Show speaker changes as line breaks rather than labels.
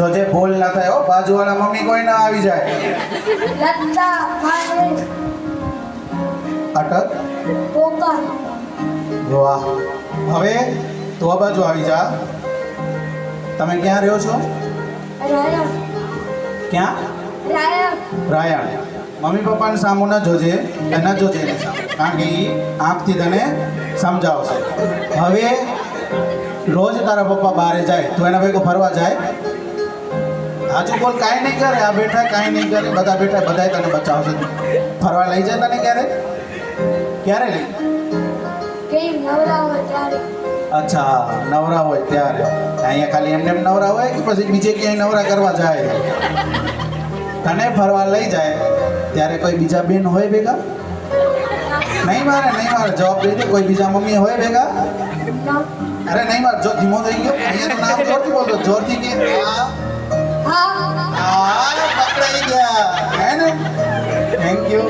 જોજે ભૂલ ના થાય હો, બાજુવાળા મમ્મી કોઈ ના આવી જાય.
લતા મારે
અટક.
પોકા
વાહ. હવે તું આ બાજુ આવી જા. તમે ક્યાં રહ્યો છો?
રાયા
ક્યાં?
રાયા
રાયણ. મમ્મી પપ્પાને સામું ન જોજે, ન જોજે એને સામું, કારણ કે એ આંખથી તને સમજાવશે. હવે રોજ તારા પપ્પા બહારે જાય, તું એના ભેગો ફરવા જાય? હાજુ બોલ. કાંઈ નહીં કરે, આ બેઠા કાંઈ નહીં કરે, બધા બેઠા, બધાય તને બચાવશે. ફરવા લઈ જાય તને ક્યારે? ક્યારે લઈ?
કઈ નવરા હોય ત્યારે
અચ્છા, નવરા હોય ત્યારે. અહીંયા ખાલી એમને એમ નવરા હોય કે પછી બીજે ક્યાંય નવરા કરવા જાય? તને ફરવા લઈ જાય ત્યારે કોઈ બીજા બેન હોય ભેગા? નહીં મારે જવાબ દઈ દે. કોઈ બીજા મમ્મી હોય ભેગા?
ના
અરે નહીં મારે, જો ધીમો થઈ ગયો. અહીંયા તો નામ જોરથી બોલતો, જોરથી કે
હા
પકડાઈ ગયા. હે ને? Thank you.